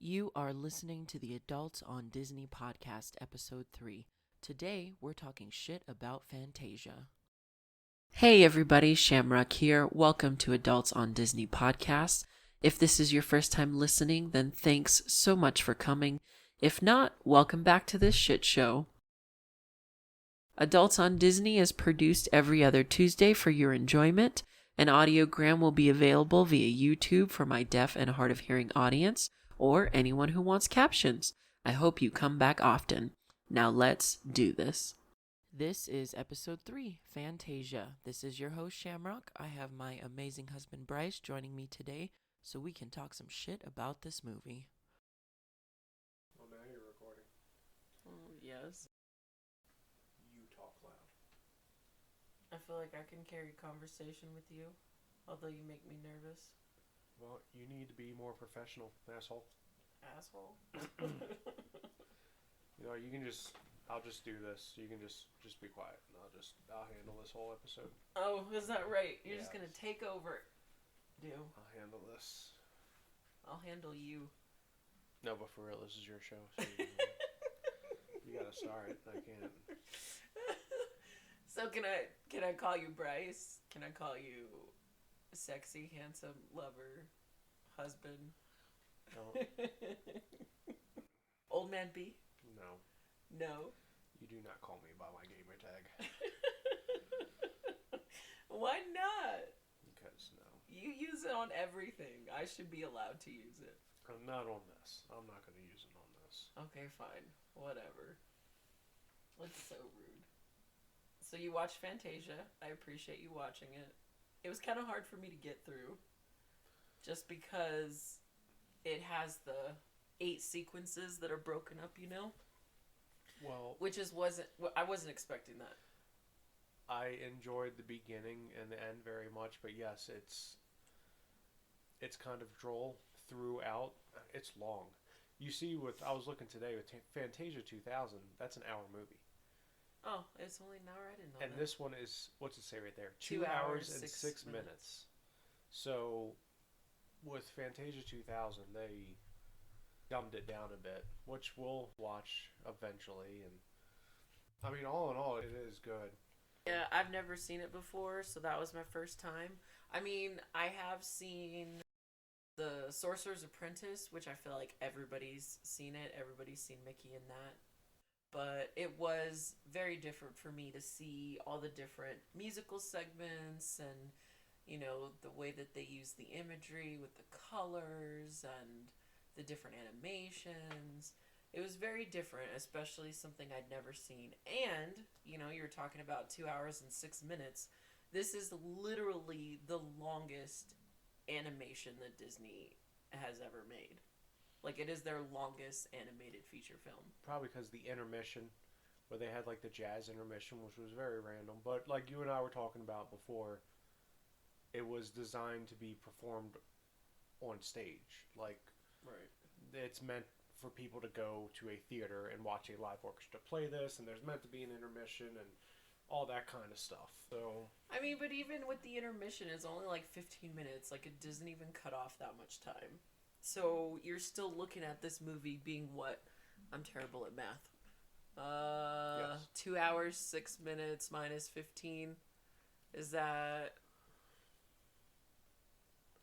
You are listening to the Adults on Disney podcast, episode 3. Today, we're talking shit about Fantasia. Hey everybody, Shamrock here. Welcome to Adults on Disney podcast. If this is your first time listening, then thanks so much for coming. If not, welcome back to this shit show. Adults on Disney is produced every other Tuesday for your enjoyment. An audiogram will be available via YouTube for my deaf and hard of hearing audience, or anyone who wants captions. I hope you come back often. Now let's do this. This is episode 3, Fantasia. This is your host, Shamrock. I have my amazing husband, Bryce, joining me today so we can talk some shit about this movie. Oh, now you're recording. Oh, yes. You talk loud. I feel like I can carry conversation with you, although you make me nervous. Well, you need to be more professional, asshole. Asshole? You know, you can just... I'll just do this. You can just be quiet, and I'll handle this whole episode. Oh, is that right? You're Yeah. just gonna take over. I'll handle this. I'll handle you. No, but for real, this is your show. So you gotta start. I can't. So can I call you Bryce? Can I call you sexy, handsome, lover, husband? No. Old man B? No. No. You do not call me by my gamer tag. Why not? Because, no. You use it on everything. I should be allowed to use it. I'm not on this. I'm not going to use it on this. Okay, fine. Whatever. That's so rude. So you watched Fantasia. I appreciate you watching it. It was kind of hard for me to get through. Just because it has the 8 sequences that are broken up, you know? Well... I wasn't expecting that. I enjoyed the beginning and the end very much, but yes, it's kind of droll throughout. It's long. You see, I was looking today with Fantasia 2000, that's an hour movie. Oh, it's only an hour? I didn't know and that. This one is, what's it say right there? 2 hours and 6 6 minutes. So, with Fantasia 2000, they dumbed it down a bit, which we'll watch eventually. And I mean, all in all, it is good. Yeah, I've never seen it before, so that was my first time. I mean, I have seen The Sorcerer's Apprentice, which I feel like everybody's seen it. Everybody's seen Mickey in that. But it was very different for me to see all the different musical segments and, you know, the way that they use the imagery with the colors and the different animations. It was very different, especially something I'd never seen. And, you know, you were talking about 2 hours and 6 minutes. This is literally the longest animation that Disney has ever made. Like, it is their longest animated feature film. Probably because the intermission, where they had like the jazz intermission, which was very random. But like you and I were talking about before, it was designed to be performed on stage. Like, right. It's meant for people to go to a theater and watch a live orchestra play this, and there's meant to be an intermission and all that kind of stuff. So I mean, but even with the intermission, it's only like 15 minutes. Like, it doesn't even cut off that much time. So you're still looking at this movie being what? I'm terrible at math. Yes. 2 hours, 6 minutes minus 15. Is that...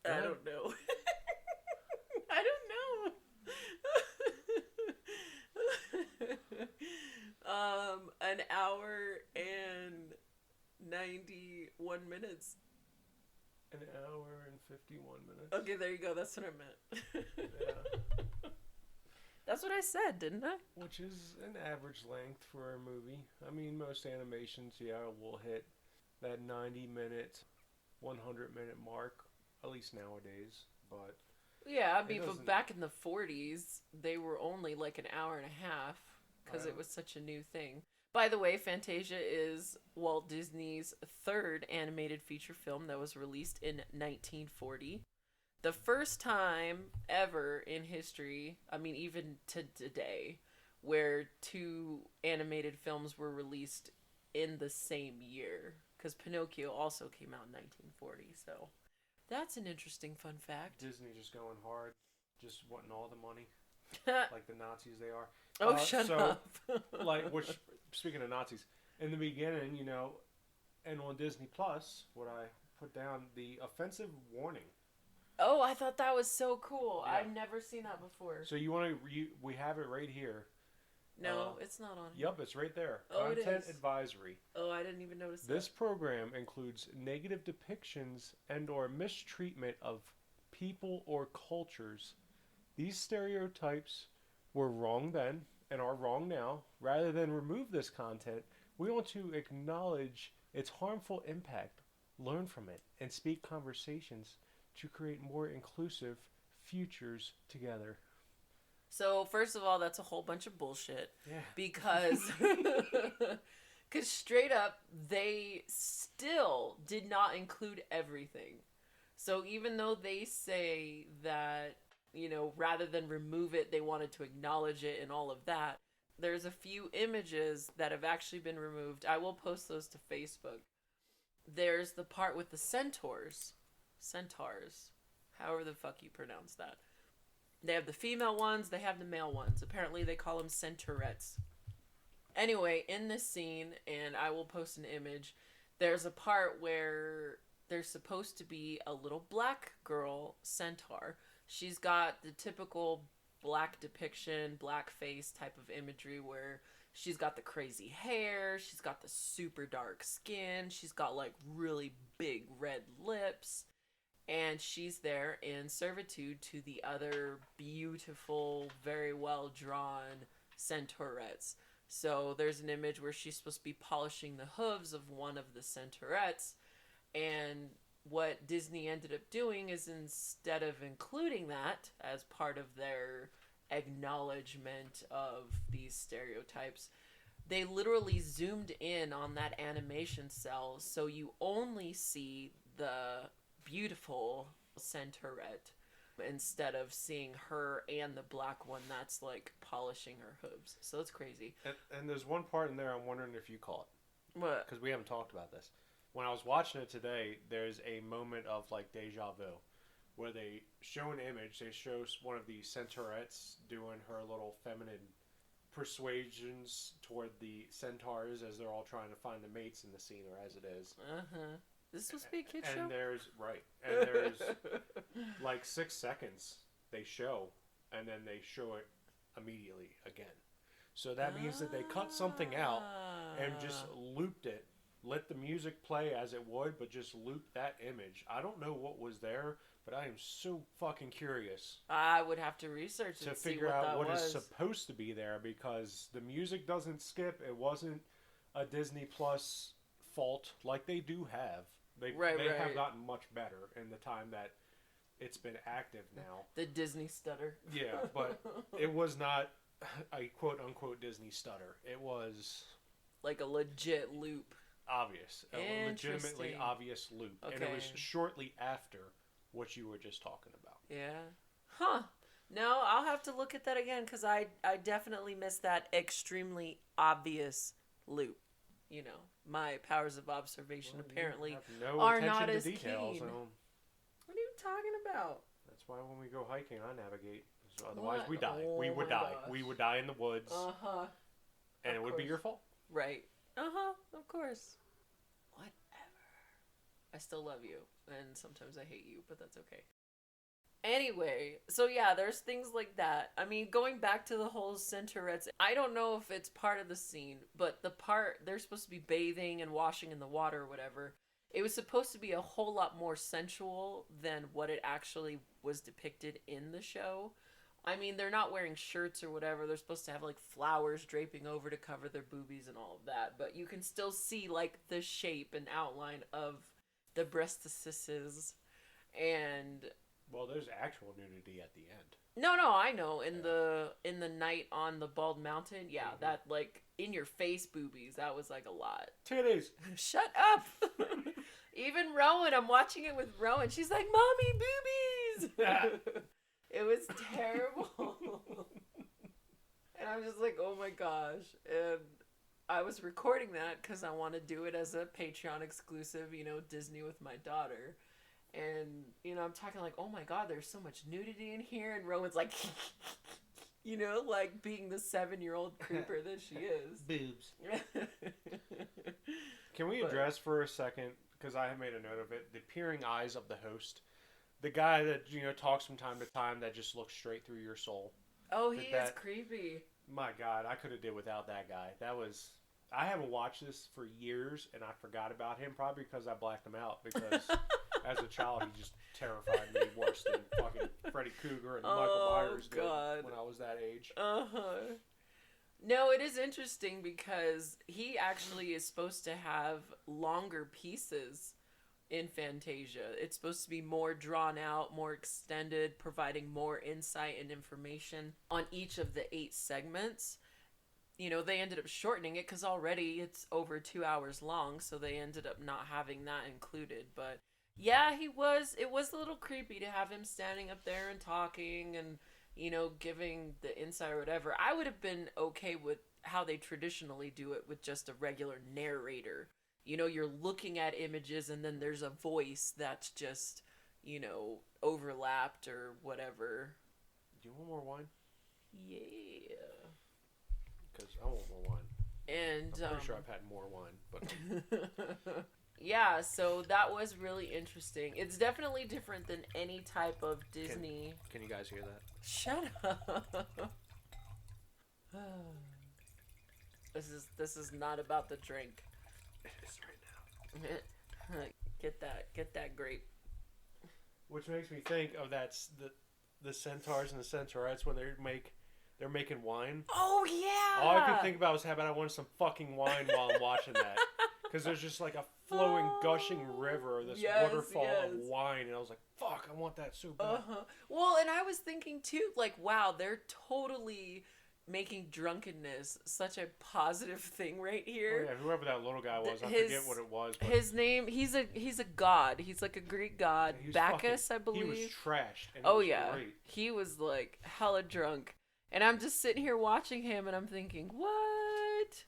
I don't know. I don't know. An hour and 91 minutes. an hour and 51 minutes. Okay, there you go. That's what I meant. Yeah. That's what I said, didn't I? Which is an average length for a movie. I mean, most animations, will hit that 90-minute, 100-minute mark, at least nowadays. But yeah, I mean, but back in the 40s, they were only like an hour and a half because it was such a new thing. By the way, Fantasia is Walt Disney's 3rd animated feature film that was released in 1940. The first time ever in history, I mean, even to today, where 2 animated films were released in the same year. Because Pinocchio also came out in 1940, so that's an interesting fun fact. Disney just going hard, just wanting all the money. like the Nazis they are. Oh, shut up. Which, speaking of Nazis, in the beginning, and on Disney Plus, what I put down, the offensive warning. Oh, I thought that was so cool. Yeah. I've never seen that before. So we have it right here. No, it's not on here. Yep, it's right there. Oh, Content it is. advisory. Oh, I didn't even notice This program includes negative depictions and/or mistreatment of people or cultures. These stereotypes were wrong then and are wrong now. Rather than remove this content, we want to acknowledge its harmful impact, learn from it, and speak conversations to create more inclusive futures together. So, first of all, that's a whole bunch of bullshit. Yeah. Because straight up, they still did not include everything. So, even though they say that, rather than remove it, they wanted to acknowledge it and all of that, there's a few images that have actually been removed. I will post those to Facebook. There's the part with the centaurs. Centaurs. However the fuck you pronounce that. They have the female ones, they have the male ones. Apparently they call them centaurettes. Anyway, in this scene, and I will post an image, there's a part where there's supposed to be a little black girl centaur. She's got the typical black depiction, black face type of imagery where she's got the crazy hair, she's got the super dark skin, she's got like really big red lips. And she's there in servitude to the other beautiful, very well drawn centaurettes. So there's an image where she's supposed to be polishing the hooves of one of the centaurettes. And what Disney ended up doing is instead of including that as part of their acknowledgement of these stereotypes, they literally zoomed in on that animation cell so you only see the beautiful centaurette instead of seeing her and the black one that's like polishing her hooves. So that's crazy. And there's one part in there I'm wondering if you caught. What? Because we haven't talked about this. When I was watching it today, there's a moment of like deja vu where they show an image. They show one of the centaurettes doing her little feminine persuasions toward the centaurs as they're all trying to find the mates in the scene, or as it is. Uh-huh. This supposed to be a kid show? And there's like 6 seconds they show, and then they show it immediately again. So that means that they cut something out and just looped it, let the music play as it would, but just looped that image. I don't know what was there, but I am so fucking curious. I would have to research to and figure see out what was. is supposed to be there, because the music doesn't skip. It wasn't a Disney Plus fault like they do have. They have gotten much better in the time that it's been active now. The Disney stutter. Yeah, but it was not a quote-unquote Disney stutter. It was like a legit loop. Obvious. A legitimately obvious loop. Okay. And it was shortly after what you were just talking about. Yeah. Huh. No, I'll have to look at that again because I definitely missed that extremely obvious loop. My powers of observation apparently are not as details, keen. What are you talking about? That's why when we go hiking, I navigate. So otherwise, we die. Oh we would die. gosh. We would die in the woods. Uh-huh. And it would be your fault. Right. Uh-huh. Of course. Whatever. I still love you. And sometimes I hate you, but that's okay. Anyway, so yeah, there's things like that. I mean, going back to the whole centaurettes, I don't know if it's part of the scene, but the part, they're supposed to be bathing and washing in the water or whatever. It was supposed to be a whole lot more sensual than what it actually was depicted in the show. I mean, they're not wearing shirts or whatever. They're supposed to have, like, flowers draping over to cover their boobies and all of that. But you can still see, like, the shape and outline of the breastises. And... well, there's actual nudity at the end. No, I know. In the night on the Bald Mountain, yeah, that, like, in-your-face boobies, that was, like, a lot. Titties! Shut up! Even Rowan, I'm watching it with Rowan. She's like, Mommy, boobies! It was terrible. And I'm just like, oh my gosh. And I was recording that because I want to do it as a Patreon exclusive, Disney with my daughter. And, I'm talking like, oh my god, there's so much nudity in here. And Rowan's like, You know, like being the 7-year-old creeper that she is. Boobs. Can we address for a second, because I have made a note of it, the peering eyes of the host? The guy that, talks from time to time that just looks straight through your soul. Oh, he is creepy. My God, I could have did without that guy. I haven't watched this for years, and I forgot about him, probably because I blacked him out, because as a child, he just terrified me worse than fucking Freddy Krueger and Michael Myers did when I was that age. Uh-huh. No, it is interesting because he actually is supposed to have longer pieces in Fantasia. It's supposed to be more drawn out, more extended, providing more insight and information on each of the 8 segments. They ended up shortening it because already it's over 2 hours long, so they ended up not having that included. But yeah, it was a little creepy to have him standing up there and talking and, giving the insight or whatever. I would have been okay with how they traditionally do it with just a regular narrator. You're looking at images and then there's a voice that's just, overlapped or whatever. Do you want more wine? Yeah. Because I want more wine. And I'm pretty sure I've had more wine, but yeah, so that was really interesting. It's definitely different than any type of Disney. Can you guys hear that? Shut up. This is not about the drink. It is right now. Get that grape. Which makes me think of the centaurs and the centaurettes when they're making wine. Oh yeah. All I could think about was how about I wanted some fucking wine while I'm watching that. Because there's just like a flowing, gushing river, this waterfall of wine, and I was like, "Fuck, I want that so bad." Well, and I was thinking too, like, wow, they're totally making drunkenness such a positive thing right here. Oh yeah, whoever that little guy was, I forget what it was. But his name, he's a god. He's like a Greek god, Bacchus, I believe. He was trashed. And great. He was like hella drunk, and I'm just sitting here watching him, and I'm thinking, what?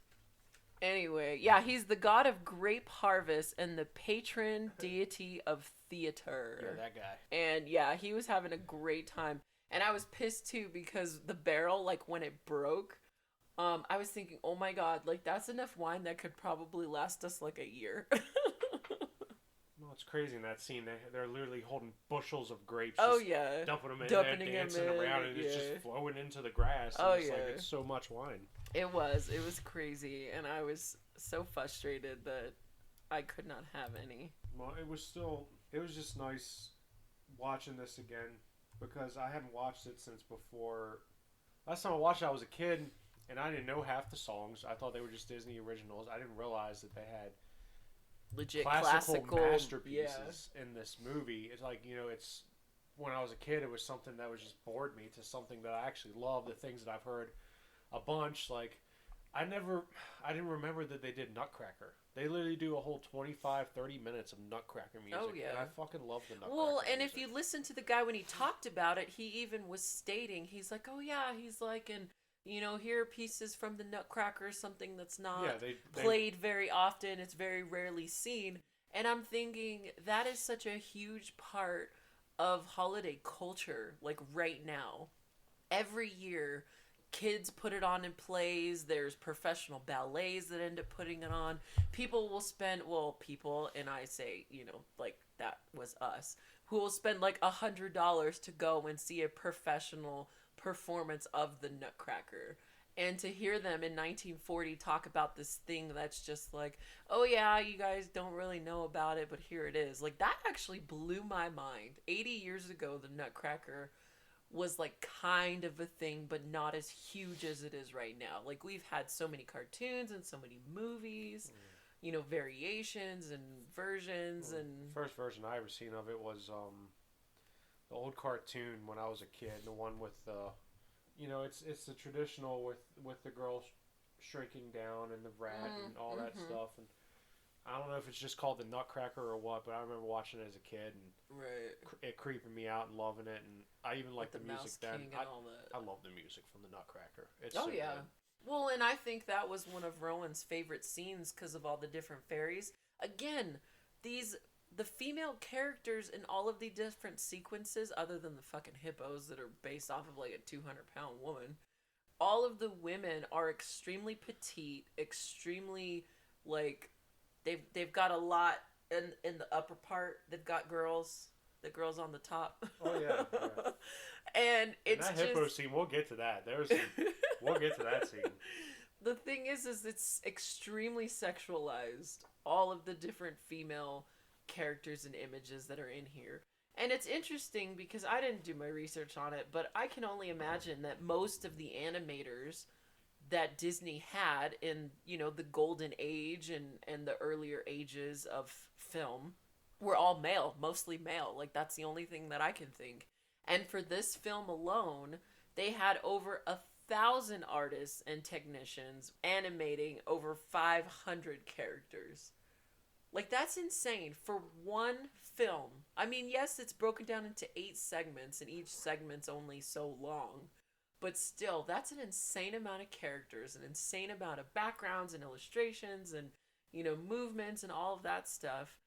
Anyway, yeah, he's the god of grape harvest and the patron deity of theater. Yeah, that guy. And yeah, he was having a great time. And I was pissed too because the barrel, like when it broke, I was thinking, oh my God, like that's enough wine that could probably last us like a year. Well, it's crazy in that scene. They're literally holding bushels of grapes. Oh yeah. Dumping them in there, dancing around, and it's just flowing into the grass. And it's so much wine. It was crazy, and I was so frustrated that I could not have any. Well, it was just nice watching this again because I hadn't watched it since before. Last time I watched it, I was a kid, and I didn't know half the songs. I thought they were just Disney originals. I didn't realize that they had legit classical masterpieces in this movie. It's like, it's when I was a kid, it was something that was just bored me to something that I actually love. The things that I've heard a bunch, like I didn't remember that they did Nutcracker. They literally do a whole 25-30 minutes of Nutcracker music. Oh yeah, and I fucking love the Nutcracker. Well, and music. if you listen to the guy when he talked about it, he even was stating, he's like, oh yeah, he's like, and here are pieces from the Nutcracker, something that's not played very often. It's very rarely seen. And I'm thinking that is such a huge part of holiday culture, like right now. Every year, kids put it on in plays. There's professional ballets that end up putting it on. People will spend, and I say, like that was us, who will spend like $100 to go and see a professional performance of the Nutcracker. And to hear them in 1940 talk about this thing that's just like, oh yeah, you guys don't really know about it, but here it is. Like that actually blew my mind. 80 years ago, the Nutcracker was like kind of a thing, but not as huge as it is right now. Like we've had so many cartoons and so many movies, variations and versions. And first version I ever seen of it was the old cartoon when I was a kid, the one with it's the traditional with the girl shrinking down and the rat and all that stuff. And I don't know if it's just called the Nutcracker or what, but I remember watching it as a kid and it creeping me out and loving it. And I even liked the music then. I love the music from the Nutcracker. It's so good. Well, and I think that was one of Rowan's favorite scenes because of all the different fairies. Again, these the female characters in all of the different sequences, other than the fucking hippos that are based off of like a 200-pound woman, all of the women are extremely petite, extremely like they've got a lot in the upper part. They've got girls, the girls on the top. Oh yeah. Yeah. And it's that just hippo scene. We'll get to that. We'll get to that scene. The thing is it's extremely sexualized. All of the different female characters and images that are in here. And it's interesting because I didn't do my research on it, but I can only imagine that most of the animators that Disney had in, you know, the golden age and the earlier ages of film were all male, mostly male. Like, that's the only thing that I can think. And for this film alone, they had over 1,000 artists and technicians animating over 500 characters. Like, that's insane for one film. I mean, yes, it's broken down into 8 segments, and each segment's only so long. But still, that's an insane amount of characters, an insane amount of backgrounds and illustrations and, you know, movements and all of that stuff.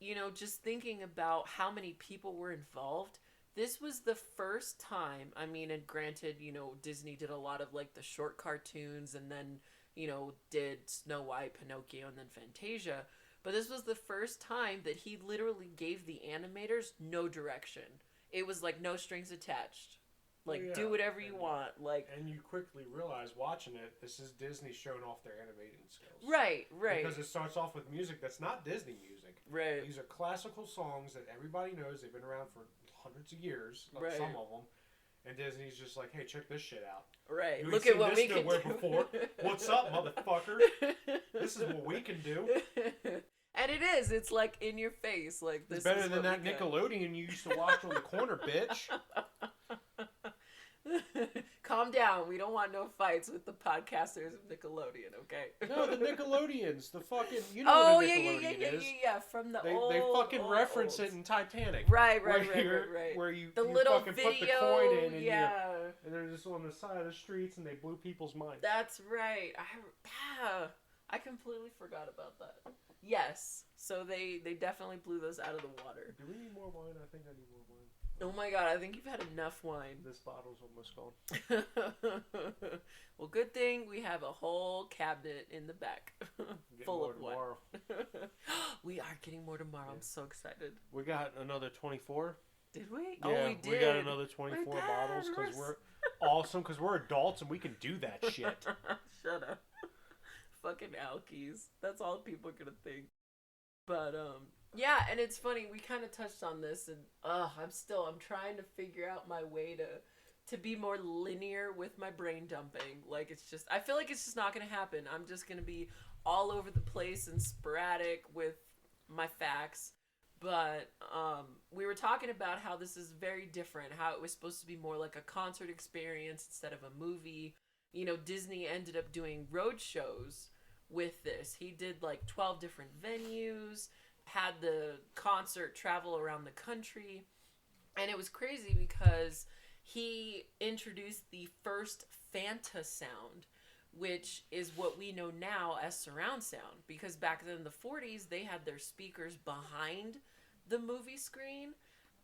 You know, just thinking about how many people were involved, this was the first time, I mean, and granted, you know, Disney did a lot of, like, the short cartoons and then, you know, did Snow White, Pinocchio, and then Fantasia. But this was the first time that he literally gave the animators no direction. It was like no strings attached. Like, do whatever you want. Like, and you quickly realize watching it, this is Disney showing off their animating skills. Right. Because it starts off with music that's not Disney music. Right. These are classical songs that everybody knows. They've been around for hundreds of years, right. Some of them. And Disney's just like, hey, check this shit out. Right. Look at what we can do. Before. What's up, motherfucker? This is what we can do. And it is. It's like in your face. Like, this it's better is than that Nickelodeon you used to watch on the corner, bitch. Calm down. We don't want no fights with the podcasters of Nickelodeon, okay? No, the Nickelodeons. The fucking... You know what a Nickelodeon is. Yeah. From the they fucking reference it in Titanic. Right. Where you little fucking video, put the coin in and yeah. And they're just on the side of the streets and they blew people's minds. That's right. I completely forgot about that. Yes. So they definitely blew those out of the water. Do we need more wine? I think I need more wine. Oh my god, I think you've had enough wine. This bottle's almost gone. Well, good thing we have a whole cabinet in the back full of wine. We are getting more tomorrow. Yeah. I'm so excited. We got another 24. Did we? Yeah, oh, we did. We got another 24 bottles because we're awesome, because we're adults and we can do that shit. Shut up. Fucking alkies. That's all people are gonna think. But, yeah, and it's funny, we kind of touched on this, and, I'm trying to figure out my way to be more linear with my brain dumping. Like, I feel like it's just not going to happen. I'm just going to be all over the place and sporadic with my facts. But, we were talking about how this is very different, how it was supposed to be more like a concert experience instead of a movie. You know, Disney ended up doing road shows with this. He did like 12 different venues, had the concert travel around the country, and it was crazy because he introduced the first Fanta sound, which is what we know now as surround sound, because back then in the 40s they had their speakers behind the movie screen,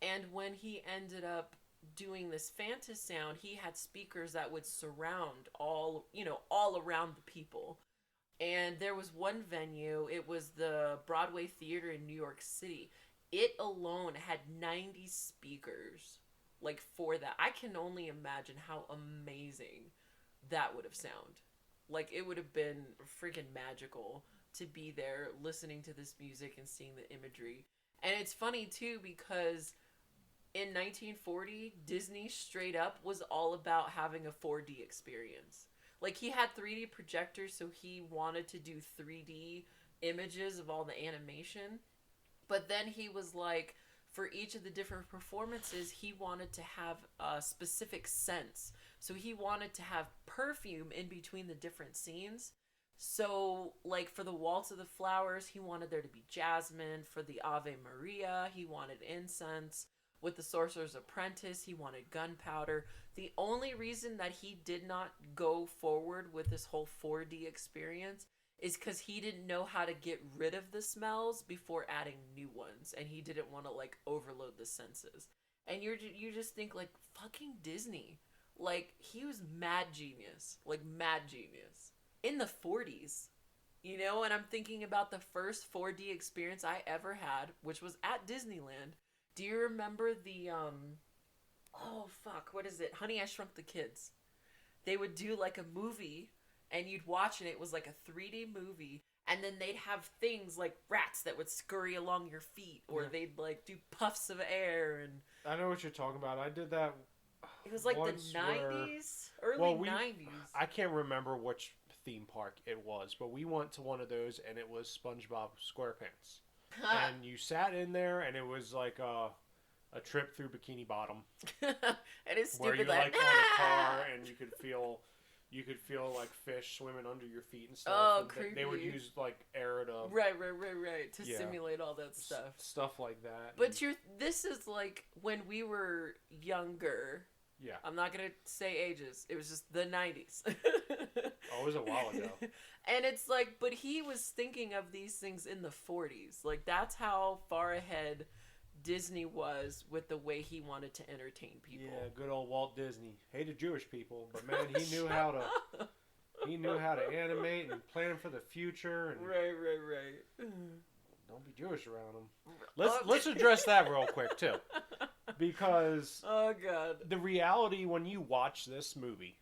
and when he ended up doing this Fanta sound, he had speakers that would surround all around the people. And there was one venue, it was the Broadway Theater in New York City. It alone had 90 speakers, like, for that. I can only imagine how amazing that would have sounded. Like, it would have been freaking magical to be there listening to this music and seeing the imagery. And it's funny, too, because in 1940, Disney straight up was all about having a 4D experience. Like, he had 3D projectors, so he wanted to do 3D images of all the animation. But then he was like, for each of the different performances, he wanted to have a specific scents. So he wanted to have perfume in between the different scenes. So, like, for the Waltz of the Flowers, he wanted there to be jasmine. For the Ave Maria, he wanted incense. With the Sorcerer's Apprentice, he wanted gunpowder. The only reason that he did not go forward with this whole 4D experience is because he didn't know how to get rid of the smells before adding new ones, and he didn't want to like overload the senses. And you just think like fucking Disney, like he was mad genius, like mad genius in the 40s. You know, and I'm thinking about the first 4D experience I ever had, which was at Disneyland. Do you remember the oh fuck, what is it? Honey, I Shrunk the Kids. They would do like a movie and you'd watch and it was like a 3D movie, and then they'd have things like rats that would scurry along your feet, or they'd like do puffs of air. And I know what you're talking about. I did that. It was like the 90s, early 90s. I can't remember which theme park it was, but we went to one of those and it was SpongeBob SquarePants. And you sat in there and it was like a trip through Bikini Bottom. It is stupid. Where you're like on a car and you could feel like fish swimming under your feet and stuff. Oh, and creepy. They would use like air to right to simulate all that stuff. Stuff like that. But this is like when we were younger. Yeah. I'm not gonna say ages. It was just the 90s. Oh, it was a while ago. And it's like, but he was thinking of these things in the 40s. Like that's how far ahead Disney was with the way he wanted to entertain people. Yeah, good old Walt Disney. Hated Jewish people, but man, he knew how to animate and plan for the future. And Right. Don't be Jewish around him. Let's address that real quick too, because oh god, the reality when you watch this movie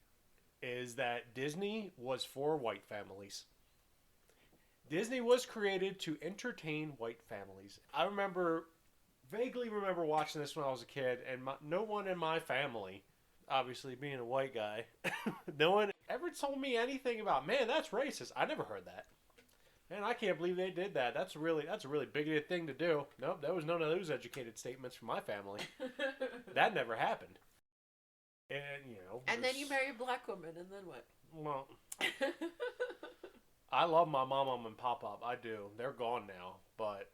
is that Disney was for white families. Disney was created to entertain white families. I vaguely remember watching this when I was a kid, and no one in my family, obviously being a white guy, no one ever told me anything about, man, that's racist. I never heard that. Man, I can't believe they did that. That's a really bigoted thing to do. Nope, there was none of those educated statements from my family. That never happened. And, And then you marry a black woman, and then what? Well, I love my mom and pop-up. I do. They're gone now, but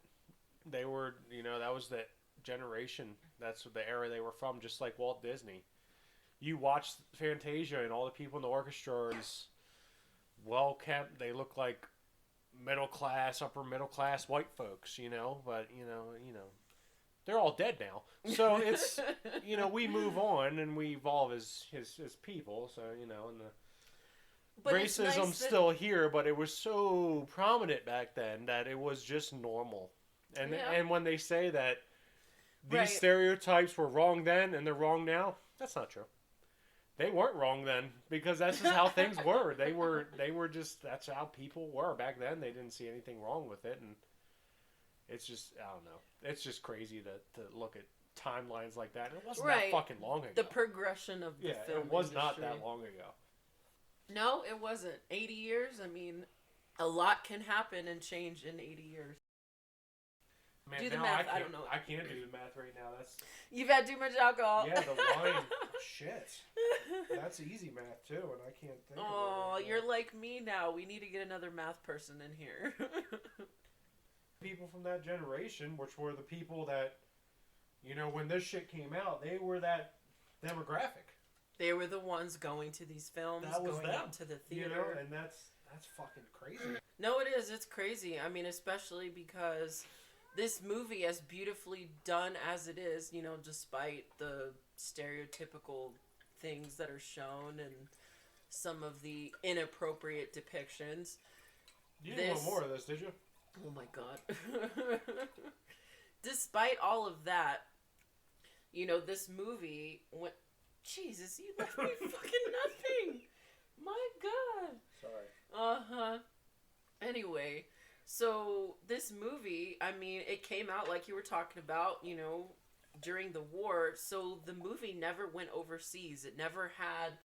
they were, that was the generation. That's the era they were from, just like Walt Disney. You watch Fantasia, and all the people in the orchestra is well kept. They look like upper middle class white folks, but they're all dead now. So it's, we move on and we evolve as his people. So, and the racism's still here, but it was so prominent back then that it was just normal. And when they say that these stereotypes were wrong then and they're wrong now, that's not true. They weren't wrong then, because that's just how things were. They were just, that's how people were back then. They didn't see anything wrong with it, and it's just, I don't know. It's just crazy to look at timelines like that. And it wasn't that fucking long ago. The progression of the film it was industry. not that long ago. No, it wasn't. 80 years? I mean, a lot can happen and change in 80 years. Man, do the math. I don't know. I can't do the math right now. You've had too much alcohol. Yeah, the wine. Shit. That's easy math too, and I can't think of it. Oh, you're like me now. We need to get another math person in here. People from that generation, which were the people that, when this shit came out, they were that demographic. They were the ones going to these films, going out to the theater. And that's fucking crazy. No, it is. It's crazy. I mean, especially because this movie, as beautifully done as it is, despite the stereotypical things that are shown and some of the inappropriate depictions. You didn't want more of this, did you? Oh my god. Despite all of that, this movie went... Jesus, you left me fucking nothing! My god! Sorry. Uh-huh. Anyway, so this movie, I mean, it came out like you were talking about, during the war, so the movie never went overseas. It never had,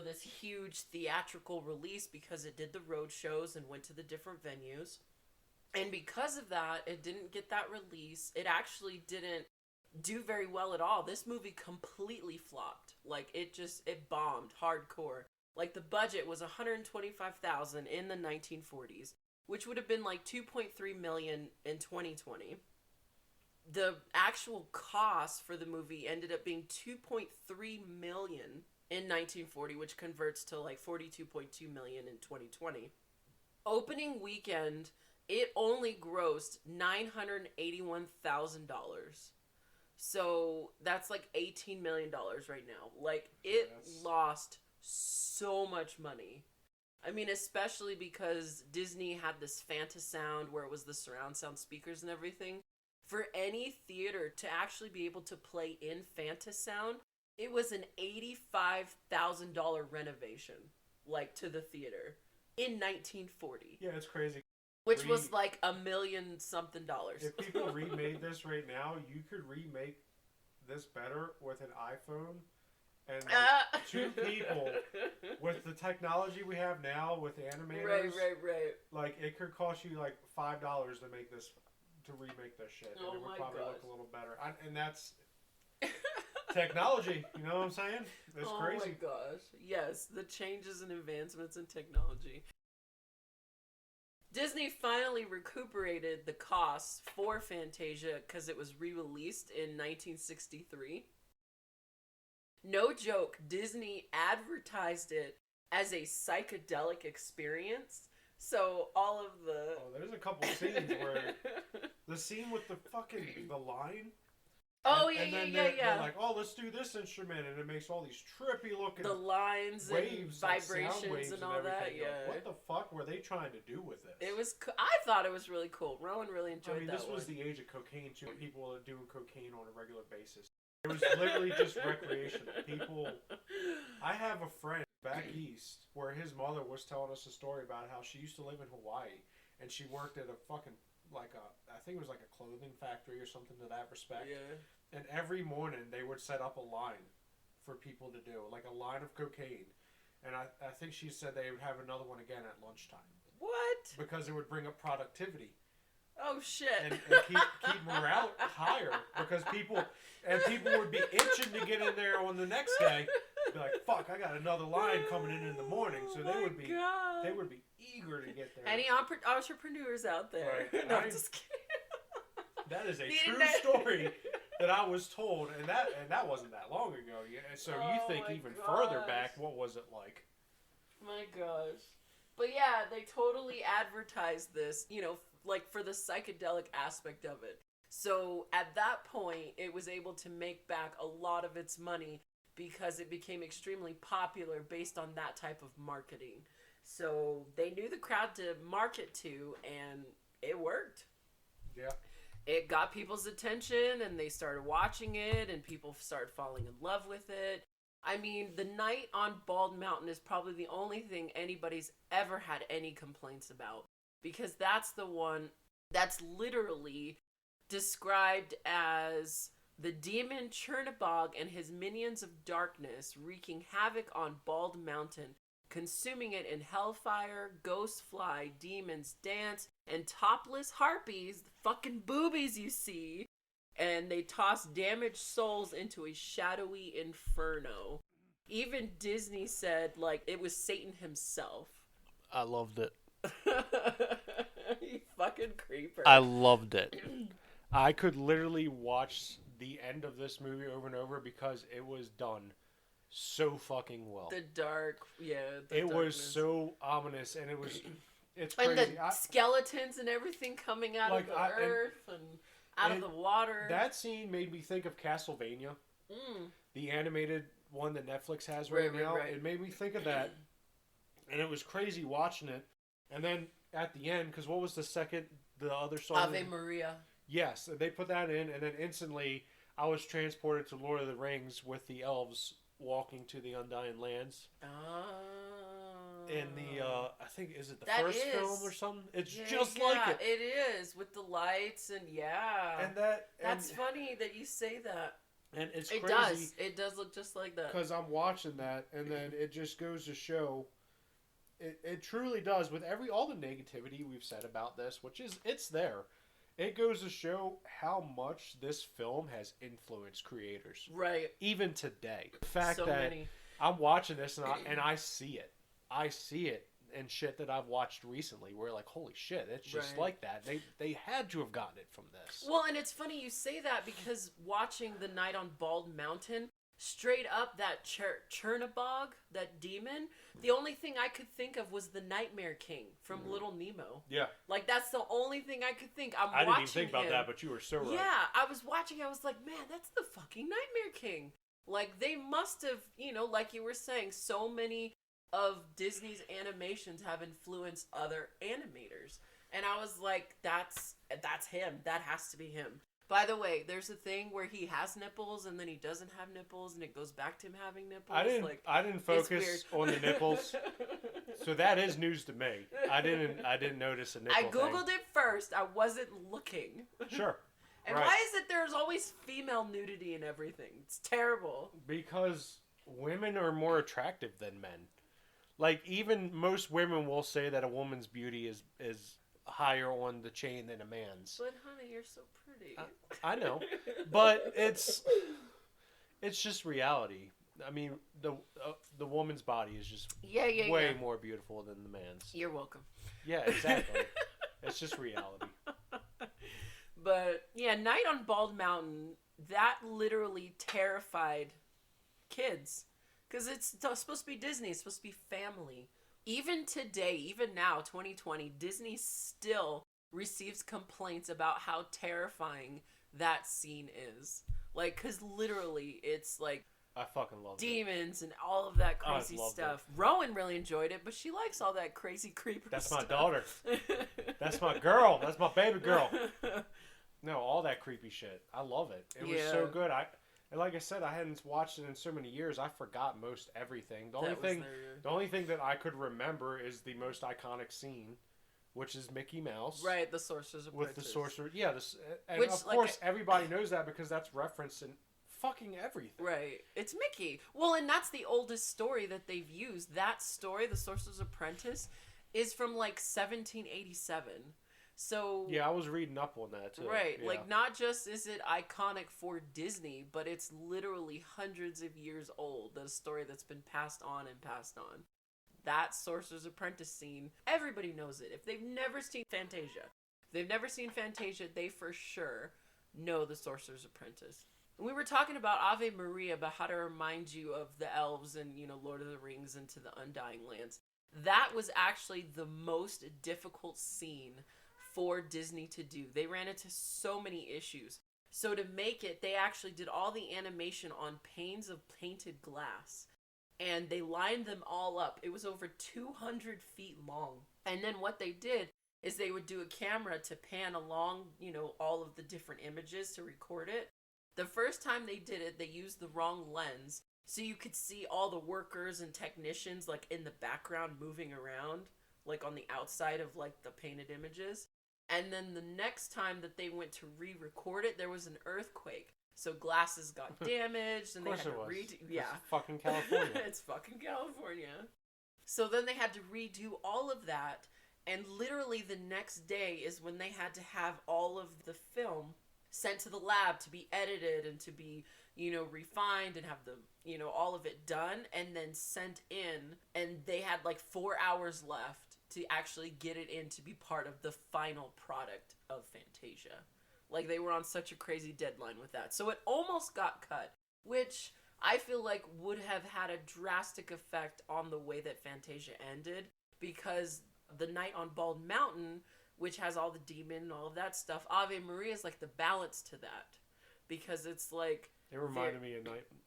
this huge theatrical release because it did the road shows and went to the different venues. And because of that, it didn't get that release. It actually didn't do very well at all. This movie completely flopped. Like, it bombed hardcore. Like, the budget was $125,000 in the 1940s, which would have been like $2.3 million in 2020. The actual cost for the movie ended up being $2.3 million in 1940, which converts to like $42.2 million in 2020. Opening weekend, it only grossed $981,000. So that's like $18 million right now. Like, it lost so much money. I mean, especially because Disney had this Fantasound where it was the surround sound speakers and everything. For any theater to actually be able to play in Fantasound, it was an $85,000 renovation, like, to the theater in 1940. Yeah, it's crazy. Which was like $1 million something dollars. If people remade this right now, you could remake this better with an iPhone. And like, two people with the technology we have now with animators. Right. Like, it could cost you like $5 to make this, to remake this shit. Oh, and it would my probably gosh. look a little better. And that's technology. You know what I'm saying? It's crazy. Oh my gosh. Yes, the changes and advancements in technology. Disney finally recuperated the costs for Fantasia because it was re-released in 1963. No joke, Disney advertised it as a psychedelic experience. So all of the... Oh, there's a couple scenes where... The scene with the line... Oh, and then they're like, oh, let's do this instrument, and it makes all these trippy looking the lines waves, and like vibrations sound waves and all that. everything. Yeah. Like, what the fuck were they trying to do with this? It was. I thought it was really cool. Rowan really enjoyed that. This was the age of cocaine too. People are doing cocaine on a regular basis. It was literally just recreational. People. I have a friend back east where his mother was telling us a story about how she used to live in Hawaii and she worked at a fucking I think it was like a clothing factory or something to that respect. Yeah. And every morning they would set up a line for people to do, like a line of cocaine. And I think she said they would have another one again at lunchtime. What? Because it would bring up productivity. Oh shit! And keep morale higher because people would be itching to get in there on the next day. Be like, fuck, I got another line coming in the morning, so they would be eager to get there. Any entrepreneurs out there? Right. No, I'm just kidding. That is a true story that I was told, and that wasn't that long ago. Yeah. So you think even further back, what was it like? My gosh. But yeah, they totally advertised this, like for the psychedelic aspect of it. So at that point, it was able to make back a lot of its money because it became extremely popular based on that type of marketing. So they knew the crowd to market to, and it worked. Yeah. It got people's attention, and they started watching it, and people started falling in love with it. I mean, the night on Bald Mountain is probably the only thing anybody's ever had any complaints about. Because that's the one that's literally described as the demon Chernabog and his minions of darkness wreaking havoc on Bald Mountain, consuming it in hellfire, ghosts fly, demons dance, and topless harpies, the fucking boobies you see, and they toss damaged souls into a shadowy inferno. Even Disney said, like, it was Satan himself. I loved it. You fucking creeper. I loved it. I could literally watch the end of this movie over and over because it was done so fucking well. The dark, it was so ominous, and it's crazy. And the skeletons and everything coming out of the earth and out of the water. That scene made me think of Castlevania, the animated one that Netflix has right now. Right. It made me think of that, and it was crazy watching it. And then at the end, because what was the other song? Ave Maria. Yes, they put that in, and then instantly I was transported to Lord of the Rings with the elves walking to the Undying Lands. Oh. In the, I think, is it the first film or something? It's just like it. It is, with the lights and And that's funny that you say that. And it's crazy. It does look just like that. Because I'm watching that, and then it just goes to show, it truly does, with all the negativity we've said about this, which is, it's there. It goes to show how much this film has influenced creators. Right. Even today. The fact that I'm watching this and I see it. I see it in shit that I've watched recently where like, holy shit, it's just like that. They had to have gotten it from this. Well, and it's funny you say that because watching The Night on Bald Mountain straight up that Chernabog, that demon. The only thing I could think of was the Nightmare King from Little Nemo. Yeah. Like, that's the only thing I could think. I didn't even think about that, but you were so right. Yeah, I was watching, I was like, man, that's the fucking Nightmare King. Like, they must have, like you were saying, so many of Disney's animations have influenced other animators. And I was like, that's him. That has to be him. By the way, there's a thing where he has nipples and then he doesn't have nipples and it goes back to him having nipples. I didn't focus on the nipples. So that is news to me. I didn't notice a nipple. I googled it first. I wasn't looking. Sure. And why is it there's always female nudity in everything? It's terrible. Because women are more attractive than men. Like, even most women will say that a woman's beauty is higher on the chain than a man's. But honey, you're so pretty. I know, but it's just reality. I mean, the woman's body is just way more beautiful than the man's. You're welcome. Yeah, exactly. It's just reality. But yeah, Night on Bald Mountain, that literally terrified kids because it's supposed to be Disney. It's supposed to be family. Even today, even now, 2020, Disney still receives complaints about how terrifying that scene is. Like, because literally, it's like... I fucking love demons and all of that crazy stuff. Rowan really enjoyed it, but she likes all that crazy creeper That's stuff. my daughter. That's my girl. That's my baby girl. No, all that creepy shit. I love it. It was so good. And like I said, I hadn't watched it in so many years. I forgot most everything. The only thing that I could remember is the most iconic scene, which is Mickey Mouse. Right, the Sorcerer's Apprentice. With the sorcerer. Yeah, and of course everybody knows that because that's referenced in fucking everything. Right. It's Mickey. Well, and that's the oldest story that they've used. That story, The Sorcerer's Apprentice, is from like 1787. So yeah, I was reading up on that too. Right, yeah. like not just is it iconic for Disney, but it's literally hundreds of years old. The story that's been passed on and passed on. That Sorcerer's Apprentice scene, everybody knows it. If they've never seen Fantasia, they for sure know the Sorcerer's Apprentice. We were talking about Ave Maria, about how to remind you of the elves and Lord of the Rings into the Undying Lands. That was actually the most difficult scene for Disney to do. They ran into so many issues. So to make it, they actually did all the animation on panes of painted glass. And they lined them all up. It was over 200 feet long. And then what they did is they would do a camera to pan along, all of the different images to record it. The first time they did it, they used the wrong lens. So you could see all the workers and technicians like in the background moving around, like on the outside of like the painted images. And then the next time that they went to re-record it, there was an earthquake. So glasses got damaged and they had to redo. Yeah. It's fucking California. It's fucking California. So then they had to redo all of that. And literally the next day is when they had to have all of the film sent to the lab to be edited and to be, refined and have the, all of it done and then sent in. And they had like 4 hours left to actually get it in to be part of the final product of Fantasia. Like, they were on such a crazy deadline with that. So it almost got cut, which I feel like would have had a drastic effect on the way that Fantasia ended, because the Night on Bald Mountain, which has all the demon and all of that stuff, Ave Maria is like the balance to that. Because it's like... It reminded me of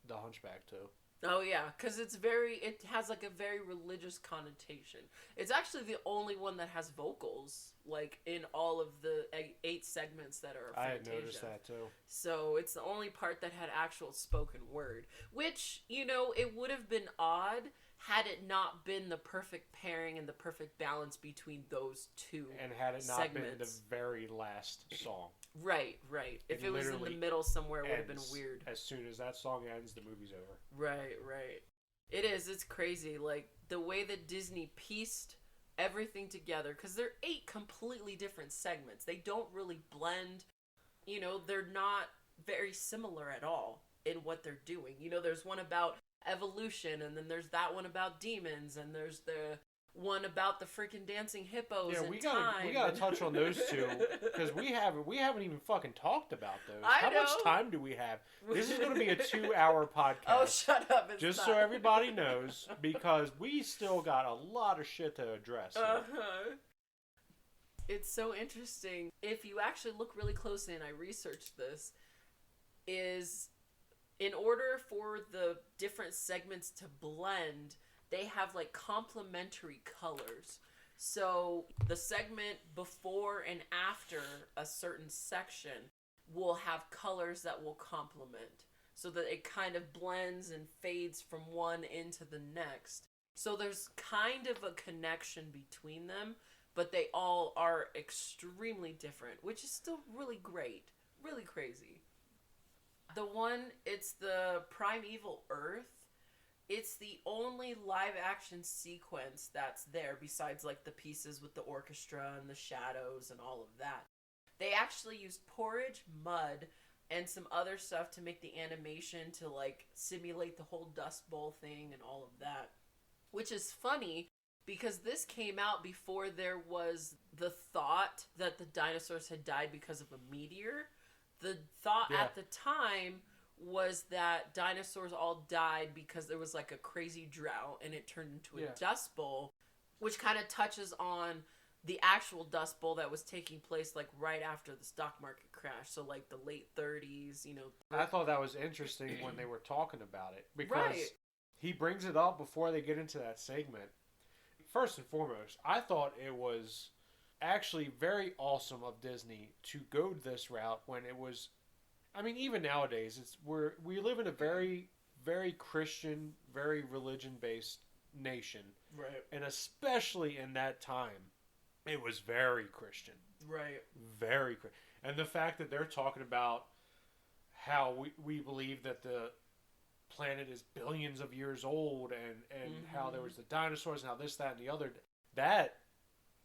The Hunchback, too. Oh, yeah, because it has like a very religious connotation. It's actually the only one that has vocals, like in all of the 8 segments that are Fantasia. I had noticed that too. So it's the only part that had actual spoken word, which, it would have been odd had it not been the perfect pairing and the perfect balance between those two and had it not segments. Been the very last song. Right. If it was in the middle somewhere, it would have been weird. As soon as that song ends, the movie's over. Right. It is. It's crazy. Like, the way that Disney pieced everything together, because they're 8 completely different segments. They don't really blend. They're not very similar at all in what they're doing. There's one about evolution, and then there's that one about demons, and there's the one about the freaking dancing hippos. Yeah, and we time. gotta touch on those two because we haven't even fucking talked about those. How know. much time do we have? This is going to be a 2-hour podcast. Oh, shut up! It's just not. so everybody knows, because we still got a lot of shit to address. It's so interesting. If you actually look really closely, and I researched this, is in order for the different segments to blend, they have like complementary colors. So the segment before and after a certain section will have colors that will complement, so that it kind of blends and fades from one into the next. So there's kind of a connection between them, but they all are extremely different, which is still really great. Really crazy. The one, it's the Primeval Earth. It's the only live action sequence that's there besides like the pieces with the orchestra and the shadows and all of that. They actually used porridge, mud, and some other stuff to make the animation to like simulate the whole Dust Bowl thing and all of that. Which is funny because this came out before there was the thought that the dinosaurs had died because of a meteor. The thought at the time was that dinosaurs all died because there was like a crazy drought and it turned into a dust bowl, which kind of touches on the actual dust bowl that was taking place like right after the stock market crash. So like the late 30s, you know. I thought that was interesting when they were talking about it, because he brings it up before they get into that segment. First and foremost, I thought it was actually very awesome of Disney to go this route when it was, I mean, even nowadays, we live in a very, very Christian, very religion-based nation. Right. And especially in that time, it was very Christian. Right. Very Christian. And the fact that they're talking about how we believe that the planet is billions of years old, and how there was the dinosaurs and how this, that, and the other, that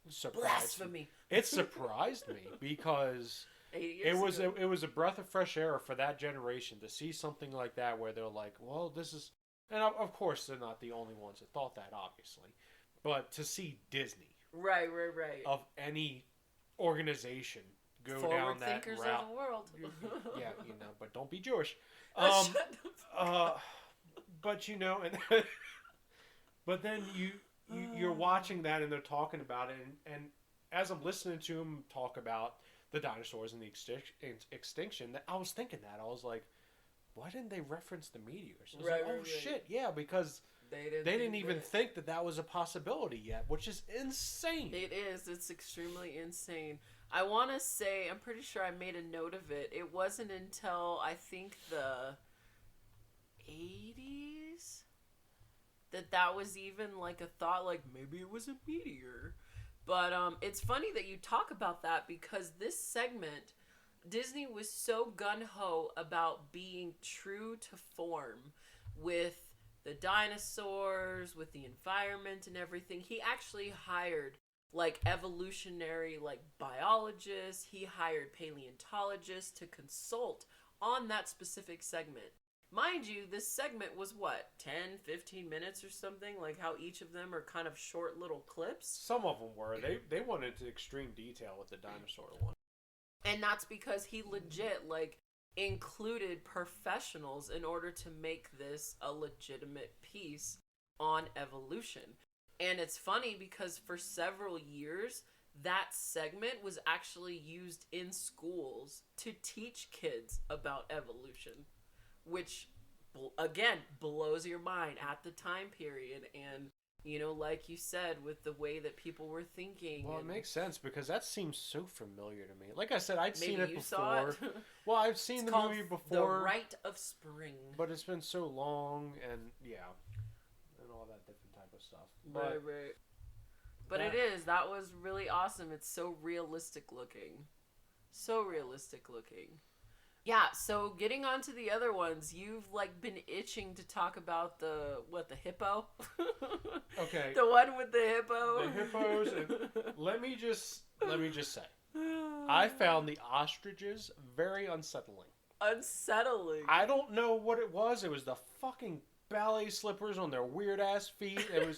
surprised me. It surprised me because it was a breath of fresh air for that generation to see something like that where they're like, well, this is, and of course they're not the only ones that thought that, obviously, but to see Disney, right, of any organization go forward down that thinkers route. of the world. Yeah, you know, but don't be Jewish. But you know, and but then you're watching that and they're talking about it, and as I'm listening to them talk about the dinosaurs and the extinction, I was thinking that I was like, why didn't they reference the meteors? I was like, oh shit, yeah, because they didn't even think that was a possibility yet, which is insane. It is. It's extremely insane. I want to say, I'm pretty sure I made a note of it. It wasn't until I think the 80s that was even like a thought, like maybe it was a meteor. But it's funny that you talk about that, because this segment, Disney was so gung-ho about being true to form with the dinosaurs, with the environment and everything. He actually hired like evolutionary like biologists. He hired paleontologists to consult on that specific segment. Mind you, this segment was what, 10, 15 minutes or something? Like how each of them are kind of short little clips? Some of them were. They went into extreme detail with the dinosaur one. And that's because he legit, like, included professionals in order to make this a legitimate piece on evolution. And it's funny because for several years, that segment was actually used in schools to teach kids about evolution. Which, again, blows your mind at the time period. And, you know, like you said, with the way that people were thinking. Well, it makes sense because that seems so familiar to me. Like I said, I'd seen it before. Saw it? Well, I've seen the movie before. The Rite of Spring. But it's been so long, and yeah, and all that different type of stuff. Right. But it is. That was really awesome. It's so realistic looking. So realistic looking. Yeah, so getting on to the other ones, you've like been itching to talk about the hippo? Okay. The one with the hippo? The hippos. And let me just say, I found the ostriches very unsettling. Unsettling? I don't know what it was. It was the fucking ballet slippers on their weird ass feet. It was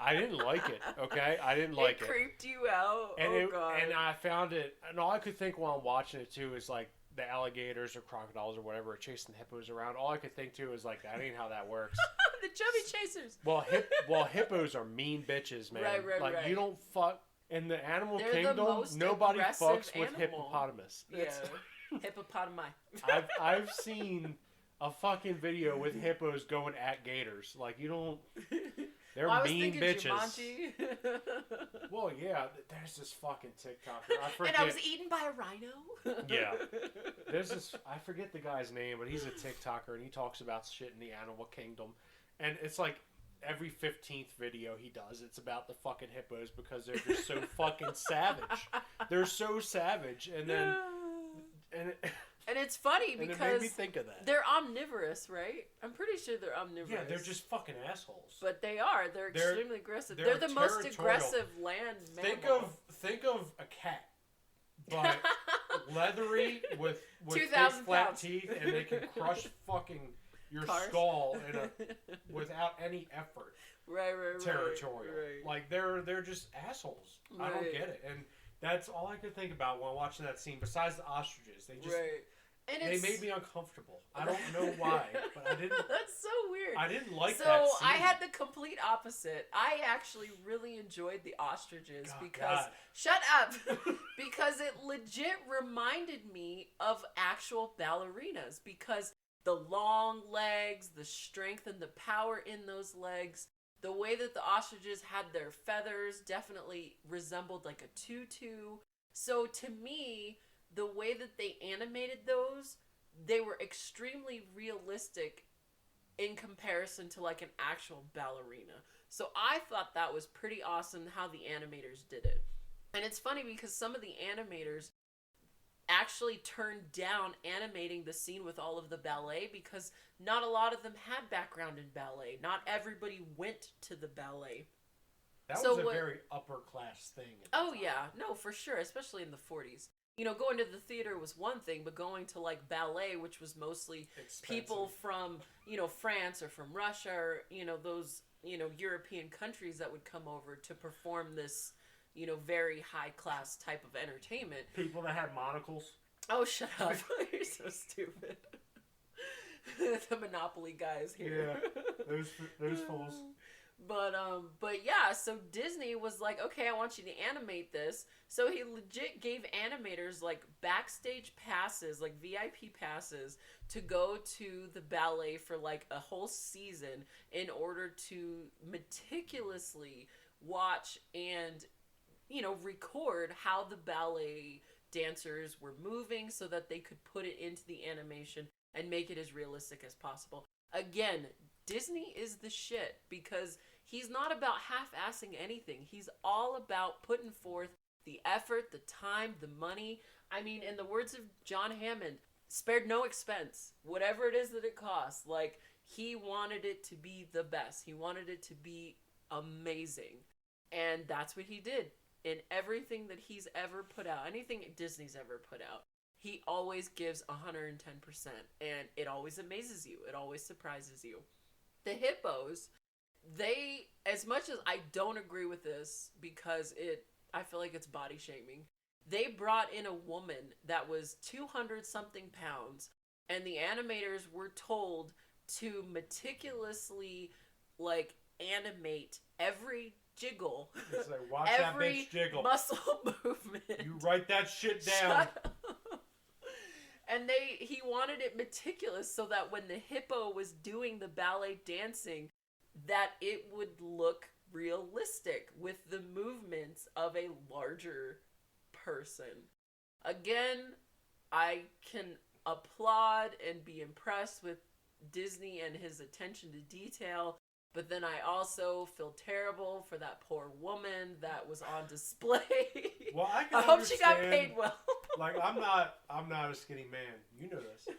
I didn't like it. Okay, I didn't like It creeped you out. And God. and I found it, and all I could think while I'm watching it too is like the alligators or crocodiles or whatever are chasing hippos around. All I could think too is like that ain't how that works. The chubby chasers. Well, hippos are mean bitches, man. Right. You don't fuck in the animal They're kingdom. the most Nobody aggressive fucks with animal. hippopotamus. Yeah, hippopotami. I've seen a fucking video with hippos going at gators. Like, you don't. They're mean bitches. Well, yeah, there's this fucking TikToker. I forget. And I was eaten by a rhino. Yeah. There's this, I forget the guy's name, but he's a TikToker and he talks about shit in the animal kingdom. And it's like every 15th video he does, it's about the fucking hippos because they're just so fucking savage. They're so savage. And then. And it's funny because it made me think of that. They're omnivorous, right? I'm pretty sure they're omnivorous. Yeah, they're just fucking assholes. But they are. They're extremely aggressive. They're the most aggressive land mammal. Think of a cat, but leathery with big 2,000 flat pounds. teeth, and they can crush fucking your skull without any effort. Right. Territorial. Like they're just assholes. Right. I don't get it, and that's all I could think about while watching that scene. Besides the ostriches, they just. Right. And they made me uncomfortable. I don't know why, but I didn't. That's so weird. I didn't like that So scene. I had the complete opposite. I actually really enjoyed the ostriches because shut up, because it legit reminded me of actual ballerinas because the long legs, the strength and the power in those legs, the way that the ostriches had their feathers definitely resembled like a tutu. So to me, the way that they animated those, they were extremely realistic in comparison to like an actual ballerina. So I thought that was pretty awesome how the animators did it. And it's funny because some of the animators actually turned down animating the scene with all of the ballet because not a lot of them had background in ballet. Not everybody went to the ballet. That was a very upper class thing. Oh yeah, no, for sure, especially in the 40s. You know, going to the theater was one thing, but going to like ballet, which was mostly people from, you know, France or from Russia or, you know, those, you know, European countries that would come over to perform this, you know, very high class type of entertainment. People that had monocles. Oh, shut up. You're so stupid. The Monopoly guys here. Yeah, those fools. But yeah, so Disney was like, okay, I want you to animate this. So he legit gave animators like backstage passes, like VIP passes, to go to the ballet for like a whole season in order to meticulously watch and, you know, record how the ballet dancers were moving so that they could put it into the animation and make it as realistic as possible. Again, Disney is the shit because he's not about half-assing anything. He's all about putting forth the effort, the time, the money. I mean, in the words of John Hammond, spared no expense. Whatever it is that it costs. Like, he wanted it to be the best. He wanted it to be amazing. And that's what he did. In everything that he's ever put out, anything Disney's ever put out, he always gives 110%. And it always amazes you. It always surprises you. The hippos, they, as much as I don't agree with this because I feel like it's body shaming, they brought in a woman that was 200 something pounds and the animators were told to meticulously like animate every jiggle, it's like, watch every that bitch jiggle, muscle movement. You write that shit down. And he wanted it meticulous so that when the hippo was doing the ballet dancing, that it would look realistic with the movements of a larger person. Again, I can applaud and be impressed with Disney and his attention to detail, but then I also feel terrible for that poor woman that was on display. Well, I hope she got paid well. Like, I'm not a skinny man. You know this.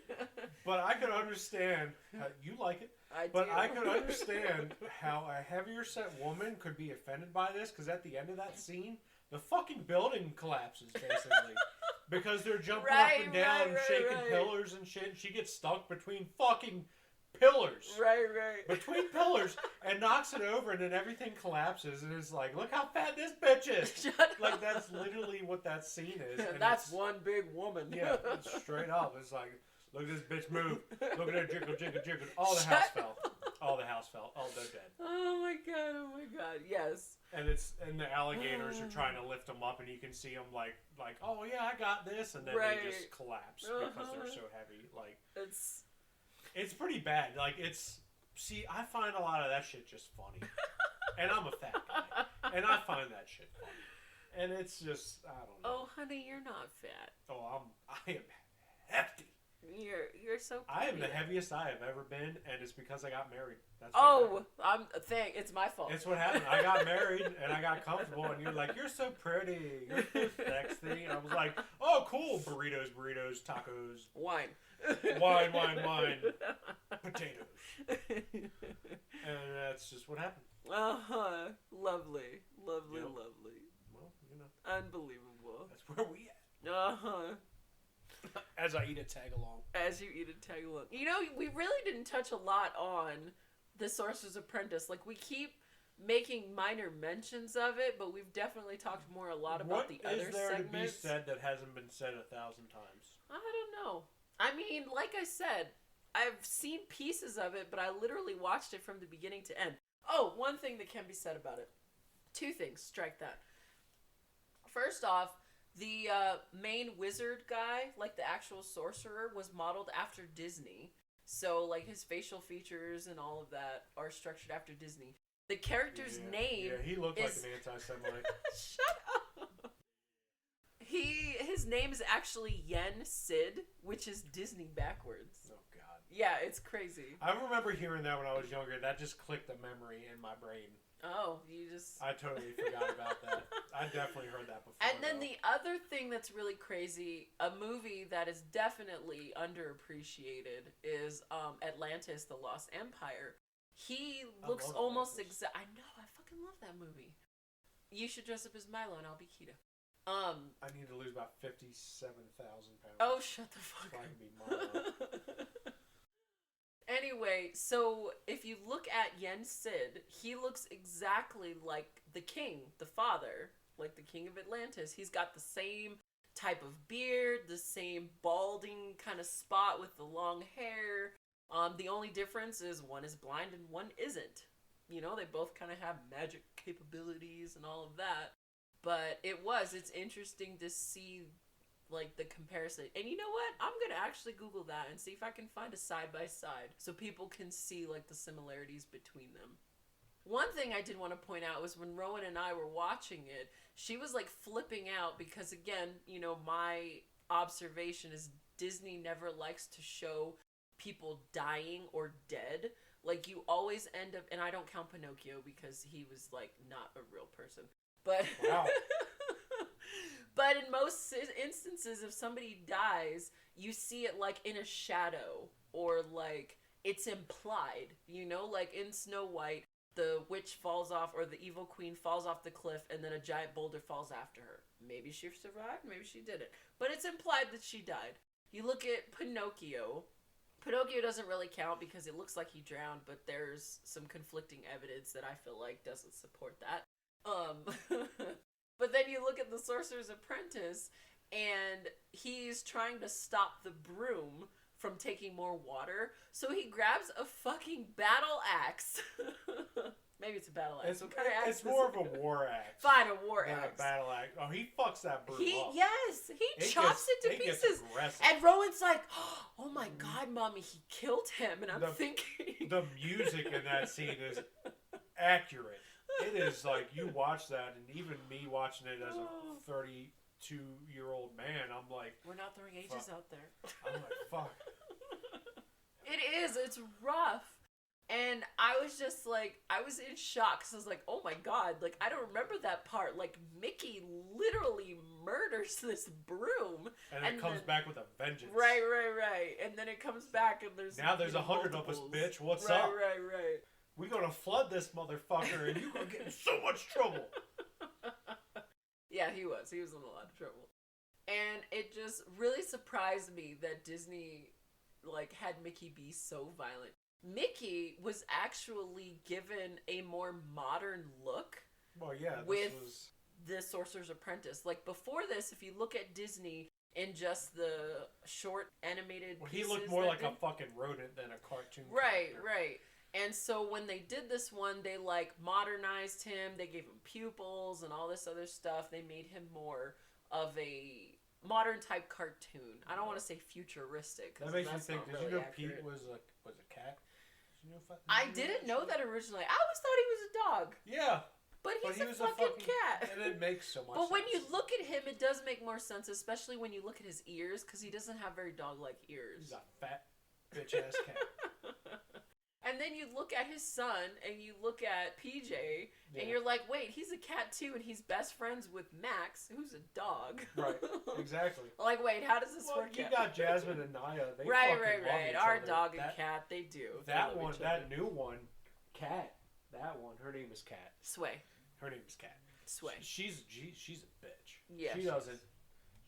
But I could understand how you like it. I could understand how a heavier set woman could be offended by this, because at the end of that scene, the fucking building collapses, basically. Because they're jumping up and down and shaking pillars and shit. And she gets stuck between fucking pillars. Right. Between pillars, and knocks it over, and then everything collapses, and it's like, look how fat this bitch is. Shut like, up. that's literally what that scene is. And That's one big woman. Yeah, it's straight up. It's like, look at this bitch move. Look at her jiggle. All the house fell. All they're dead. Oh my god. Yes. And the alligators are trying to lift them up, and you can see them like, oh yeah, I got this, and then they just collapse because they're so heavy. Like, it's pretty bad. Like, I find a lot of that shit just funny, and I'm a fat guy, and I find that shit funny, and it's just, I don't know. Oh honey, you're not fat. Oh, I am hefty. You're so I am the pretty. heaviest I have ever been, and it's because I got married. That's it's my fault. It's what happened. I got married and I got comfortable, and you're like, you're so pretty, you're so sexy, and I was like, oh cool, burritos, tacos, Wine, potatoes, and that's just what happened. Lovely. Yep. Lovely. Well, Unbelievable. that's where we at. As I eat a tag along. As you eat a tag along. You know, we really didn't touch a lot on the Sorcerer's Apprentice. Like, we keep making minor mentions of it, but we've definitely talked a lot about the other segments. What is there to be said that hasn't been said 1,000 times? I don't know. I mean, like I said, I've seen pieces of it, but I literally watched it from the beginning to end. Oh, one thing that can be said about it. 2 things. Strike that. First off, the main wizard guy, like the actual sorcerer, was modeled after Disney. So, like, his facial features and all of that are structured after Disney. The character's name. Yeah, he looked like an anti-Semite. Shut up. His name is actually Yen Sid, which is Disney backwards. Oh God. Yeah, it's crazy. I remember hearing that when I was younger. That just clicked a memory in my brain. Oh, you just... I totally forgot about that. I definitely heard that before. And then the other thing that's really crazy, a movie that is definitely underappreciated, is Atlantis, The Lost Empire. He looks almost exact. I know, I fucking love that movie. You should dress up as Milo and I'll be Kita. I need to lose about 57,000 pounds. Oh, shut the fuck up. So I can be Milo. Anyway, so if you look at Yen Sid, he looks exactly like the king, the father, like the king of Atlantis. He's got the same type of beard, the same balding kind of spot with the long hair. The only difference is one is blind and one isn't. You know, they both kind of have magic capabilities and all of that. But it's interesting to see, like, the comparison. And you know what? I'm going to actually Google that and see if I can find a side-by-side so people can see, like, the similarities between them. One thing I did want to point out was when Rowan and I were watching it, she was, like, flipping out because, again, you know, my observation is Disney never likes to show people dying or dead. Like, you always end up, and I don't count Pinocchio because he was, like, not a real person. But... Wow. But in most instances, if somebody dies, you see it, like, in a shadow, or, like, it's implied, you know? Like, in Snow White, the witch falls off, or the evil queen falls off the cliff, and then a giant boulder falls after her. Maybe she survived, maybe she didn't. But it's implied that she died. You look at Pinocchio. Pinocchio doesn't really count because it looks like he drowned, but there's some conflicting evidence that I feel like doesn't support that. But then you look at the Sorcerer's Apprentice, and he's trying to stop the broom from taking more water, so he grabs a fucking battle axe. Maybe it's a battle axe. What kind of axe? It's more of a war axe. Fine, a war axe. A battle axe. Oh, he fucks that broom up. Yes, he chops it to pieces. And Rowan's like, oh my God, Mommy, he killed him. And I'm thinking... The music in that scene is accurate. It is like, you watch that, and even me watching it as a 32-year-old man, I'm like... We're not throwing ages out there. I'm like, fuck. It is. It's rough. And I was just like, I was in shock, because I was like, oh my God, like, I don't remember that part. Like, Mickey literally murders this broom. And it comes back with a vengeance. Right. And then it comes back, and there's... Now there's 100 of us, bitch. What's up? Right. We're gonna flood this motherfucker, and you're gonna get in so much trouble. Yeah, he was. He was in a lot of trouble. And it just really surprised me that Disney, like, had Mickey be so violent. Mickey was actually given a more modern look. Well, yeah, with the Sorcerer's Apprentice. Like before this, if you look at Disney in just the short animated he looked more like a fucking rodent than a cartoon character. Right. And so when they did this one, they like modernized him. They gave him pupils and all this other stuff. They made him more of a modern type cartoon. I don't want to say futuristic. That makes me think. Did you know Pete was a cat? Did you know I didn't know that originally. I always thought he was a dog. Yeah. But he was a fucking cat. And it makes so much sense. But when you look at him, it does make more sense, especially when you look at his ears, because he doesn't have very dog-like ears. He's a fat, bitch-ass cat. And then you look at his son, and you look at PJ, and you're like, wait, he's a cat too, and he's best friends with Max, who's a dog. Right, exactly. Like, wait, how does this work? You got Jasmine and Naya. They right. Love Our each dog other. and cat, they do. That one, that new one, Cat. That one, her name is Cat. Sway. Her name is Cat. Sway. She's a bitch. Yeah. She doesn't.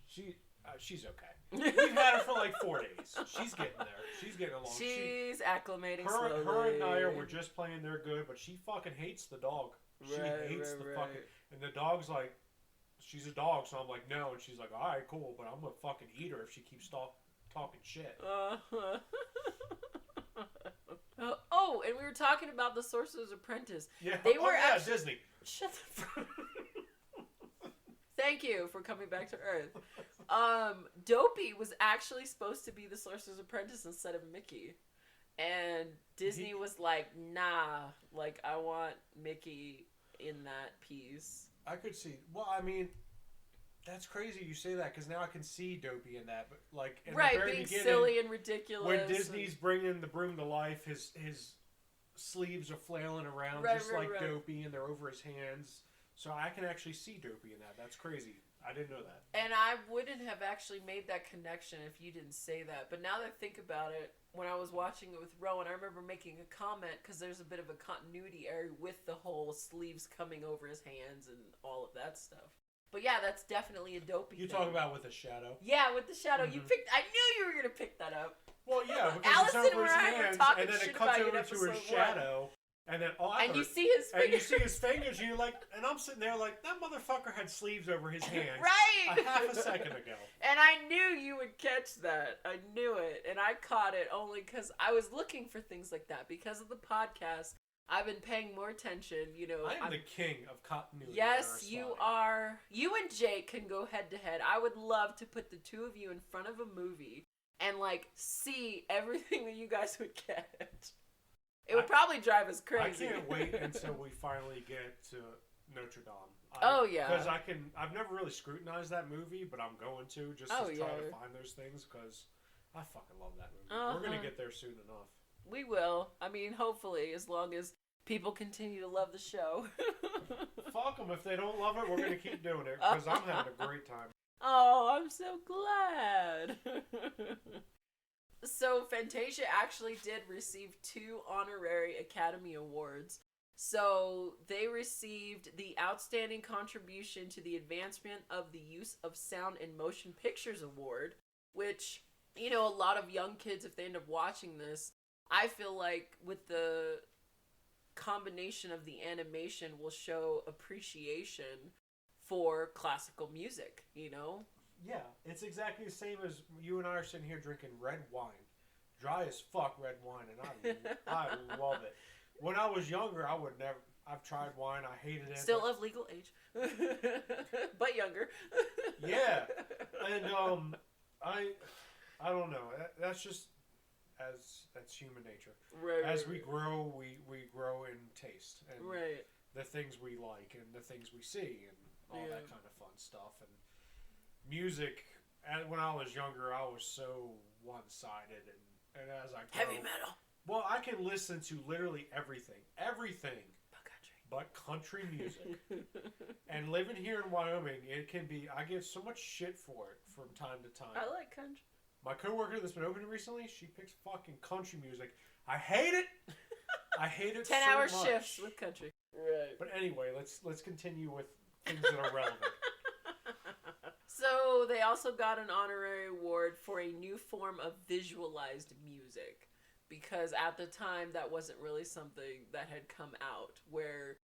She's okay. We've had her for like 4 days. She's getting there. She's getting along. She's acclimating slowly. Her and Naya were just playing. They're good, but she fucking hates the dog. She hates the fucking. And the dog's like, she's a dog, so I'm like, no. And she's like, all right, cool, but I'm gonna fucking eat her if she keeps talking shit. Oh, and we were talking about the Sorcerer's Apprentice. Yeah. They were actually Disney. Shut the fuck. Thank you for coming back to Earth. Dopey was actually supposed to be the Sorcerer's Apprentice instead of Mickey. And Disney was like, nah, like, I want Mickey in that piece. I could see. Well, I mean, that's crazy you say that, because now I can see Dopey in that. But, like, in the very being beginning, silly and ridiculous. When Disney's bringing the broom to life, his sleeves are flailing around Dopey, and they're over his hands. So I can actually see Dopey in that. That's crazy. I didn't know that. And I wouldn't have actually made that connection if you didn't say that. But now that I think about it, when I was watching it with Rowan, I remember making a comment, because there's a bit of a continuity error with the whole sleeves coming over his hands and all of that stuff. But yeah, that's definitely a Dopey thing. You talk about with the shadow. Yeah, with the shadow. Mm-hmm. I knew you were going to pick that up. Well, yeah, because Allison it's over his hands, and then it cuts over to his shadow. And then you see his fingers. And you see his fingers, and you're like, and I'm sitting there like, that motherfucker had sleeves over his hands. Right! A half a second ago. And I knew you would catch that. I knew it. And I caught it only because I was looking for things like that. Because of the podcast, I've been paying more attention, I'm the king of continuity. Yes, you are. You and Jake can go head to head. I would love to put the two of you in front of a movie and, like, see everything that you guys would catch. It would probably drive us crazy. I can't wait until we finally get to Notre Dame. Yeah. Because I've never really scrutinized that movie, but I'm going to just to try to find those things, because I fucking love that movie. We're going to get there soon enough. We will. I mean, hopefully, as long as people continue to love the show. Fuck them. If they don't love it, we're going to keep doing it, because I'm having a great time. Oh, I'm so glad. So Fantasia actually did receive 2 honorary Academy Awards. So they received the Outstanding Contribution to the Advancement of the Use of Sound in Motion Pictures Award, which, a lot of young kids, if they end up watching this, I feel like with the combination of the animation will show appreciation for classical music, Yeah, it's exactly the same as you and I are sitting here drinking red wine. Dry as fuck red wine, and I love it. When I was younger, I would never. I've tried wine. I hated it. Still of legal age, but younger. Yeah, and I don't know. That's just that's human nature. Right. As we grow, we grow in taste and right. the things we like and the things we see and all that kind of fun stuff. And music. And when I was younger, I was so one-sided, and as I grow, heavy metal. Well, I can listen to literally everything but country music. And living here in Wyoming, it can be. I get so much shit for it from time to time. I like country. My coworker that's been opening recently, she picks fucking country music. I hate it. I hate it. 10-hour so much. shifts with country. Right. But anyway, let's continue with things that are relevant. So they also got an honorary award for a new form of visualized music, because at the time that wasn't really something that had come out, where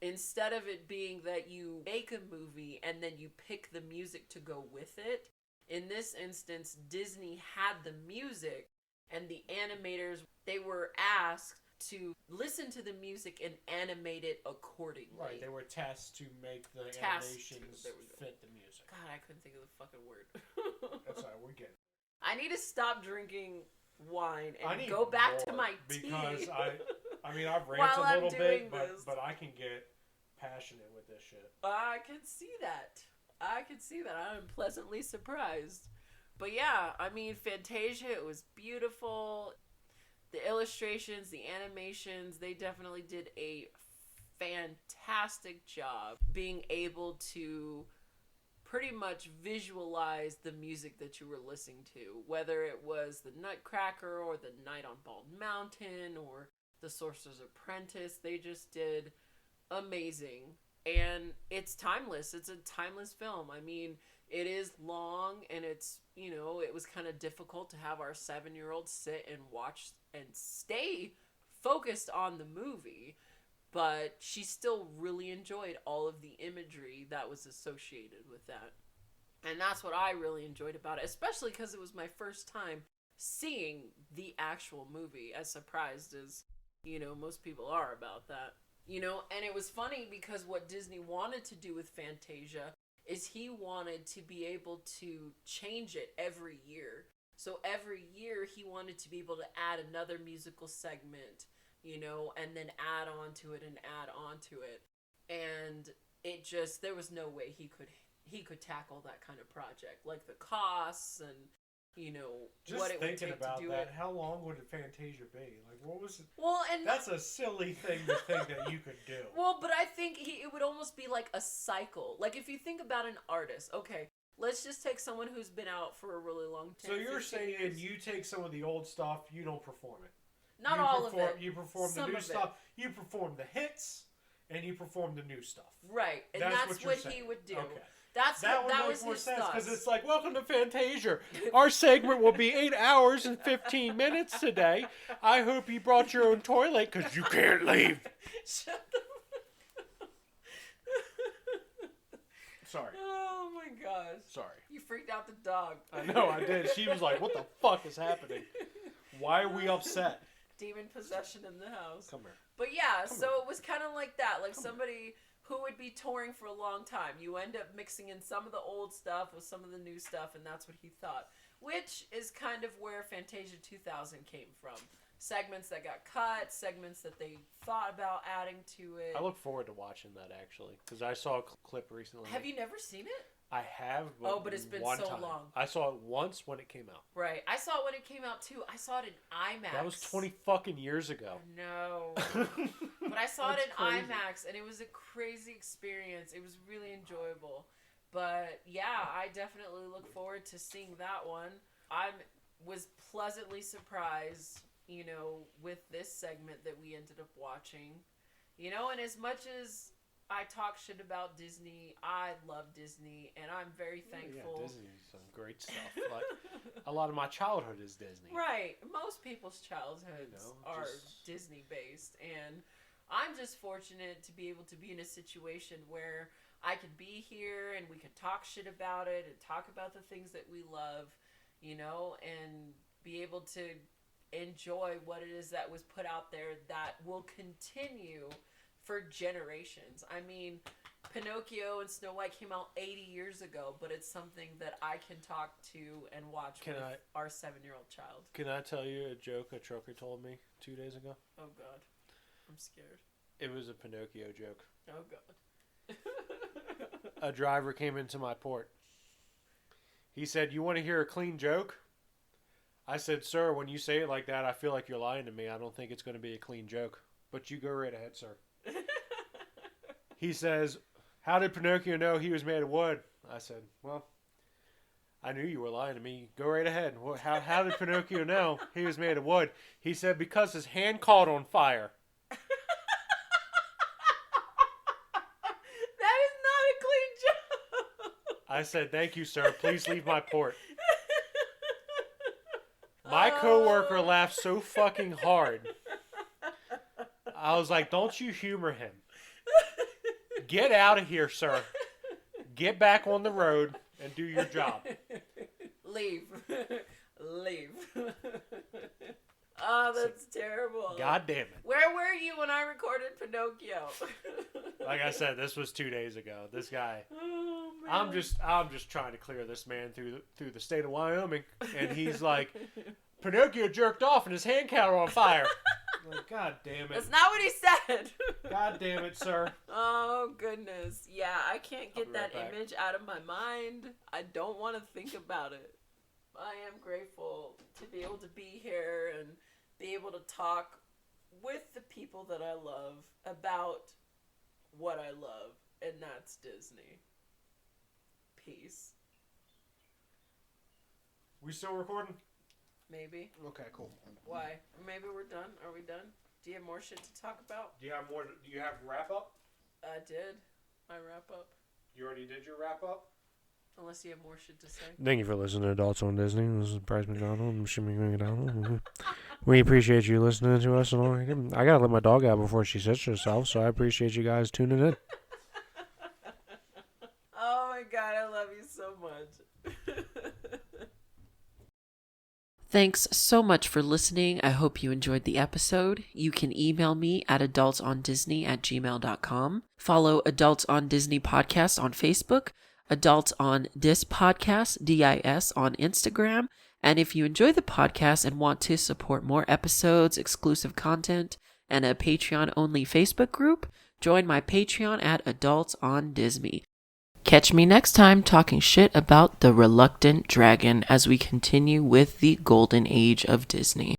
instead of it being that you make a movie and then you pick the music to go with it, in this instance, Disney had the music, and the animators, they were asked to listen to the music and animate it accordingly. Right, they were tasked to make the animations fit the music. God, I couldn't think of the fucking word. That's all right, we're getting. I need to stop drinking wine and go back to my tea. Because I mean, I've ranted a little bit, but I can get passionate with this shit. I can see that. I'm pleasantly surprised. But yeah, I mean, Fantasia, it was beautiful. The illustrations, the animations, they definitely did a fantastic job being able to pretty much visualize the music that you were listening to, whether it was the Nutcracker or the Night on Bald Mountain or the Sorcerer's Apprentice. They just did amazing, and it's timeless. It's a timeless film. I mean, it is long, and it's, you know, it was kind of difficult to have our 7-year-old sit and watch and stay focused on the movie, but she still really enjoyed all of the imagery that was associated with that. And that's what I really enjoyed about it, especially because it was my first time seeing the actual movie, as surprised as, you know, most people are about that. You know, and it was funny because what Disney wanted to do with Fantasia is he wanted to be able to change it every year. So every year he wanted to be able to add another musical segment, you know, and then add on to it and add on to it. And it just, there was no way he could tackle that kind of project. Like the costs and, you know, just what it would take thinking about to do that, it. how long would a Fantasia be? Like, what was it? Well, and that's a silly thing to think that you could do. Well, but I think it would almost be like a cycle. Like if you think about an artist, okay, let's just take someone who's been out for a really long time. So you're saying you take some of the old stuff, you don't perform it. Not all of it. You perform the new stuff. You perform the hits, and you perform the new stuff. Right, and that's what he would do. Okay. That was his thoughts. Because it's like, welcome to Fantasia. Our segment will be 8 hours and 15 minutes today. I hope you brought your own toilet because you can't leave. Shut the Sorry. Oh my gosh. Sorry. You freaked out the dog. I know, I did. She was like, what the fuck is happening? Why are we upset? Demon possession in the house. Come here. But yeah, so it was kind of like that. Like somebody who would be touring for a long time. You end up mixing in some of the old stuff with some of the new stuff, and that's what he thought. Which is kind of where Fantasia 2000 came from. Segments that got cut, segments that they thought about adding to it. I look forward to watching that, actually, because I saw a clip recently. Have you never seen it? I have, but it's been so long. I saw it once when it came out. Right. I saw it when it came out, too. I saw it in IMAX. That was 20 fucking years ago. No. But I saw it in IMAX, and it was a crazy experience. It was really enjoyable. But, yeah, I definitely look forward to seeing that one. I was pleasantly surprised, you know, with this segment that we ended up watching. You know, and as much as I talk shit about Disney, I love Disney, and I'm very thankful. Yeah, Disney's some great stuff. Like, a lot of my childhood is Disney. Right. Most people's childhoods are Disney-based, and I'm just fortunate to be able to be in a situation where I could be here and we could talk shit about it and talk about the things that we love, you know, and be able to enjoy what it is that was put out there that will continue for generations. I mean, Pinocchio and Snow White came out 80 years ago, but it's something that I can talk to and watch with our 7-year-old child. Can I tell you a joke a trucker told me 2 days ago? Oh, God. I'm scared. It was a Pinocchio joke. Oh, God. A driver came into my port. He said, "You want to hear a clean joke?" I said, "Sir, when you say it like that, I feel like you're lying to me. I don't think it's going to be a clean joke. But you go right ahead, sir." He says, "How did Pinocchio know he was made of wood?" I said, "Well, I knew you were lying to me. Go right ahead. How did Pinocchio know he was made of wood?" He said, "Because his hand caught on fire." That is not a clean joke. I said, "Thank you, sir. Please leave my port." My coworker laughed so fucking hard. I was like, don't you humor him. Get out of here, sir. Get back on the road and do your job. Leave. Leave. Oh, that's terrible. God damn it. Where were you when I recorded Pinocchio? Like I said, this was 2 days ago. This guy. Oh, man. I'm just trying to clear this man through the state of Wyoming, and he's like, Pinocchio jerked off and his hand counter on fire. I'm like, God damn it. That's not what he said. God damn it, sir. Oh, goodness. Yeah, I can't get that back. image out of my mind. I don't want to think about it. I am grateful to be able to be here and be able to talk with the people that I love about what I love, and that's Disney. Peace. We still recording? Maybe. Okay, cool. Why? Maybe we're done. Are we done? Do you have more shit to talk about? Do you have more? Do you have wrap up? I did. My wrap up. You already did your wrap up? Unless you have more shit to say. Thank you for listening to Adults on Disney. This is Bryce McDonald. I'm Shimmy McDonald. We appreciate you listening to us. And all. I gotta let my dog out before she sits herself, so I appreciate you guys tuning in. Oh my god, I love you so much. Thanks so much for listening. I hope you enjoyed the episode. You can email me at adultsondisney@gmail.com. Follow Adults on Disney Podcast on Facebook, Adults on Dis Podcast, DIS, on Instagram. And if you enjoy the podcast and want to support more episodes, exclusive content, and a Patreon-only Facebook group, join my Patreon at Adults on Disney. Catch me next time talking shit about the Reluctant Dragon as we continue with the golden age of Disney.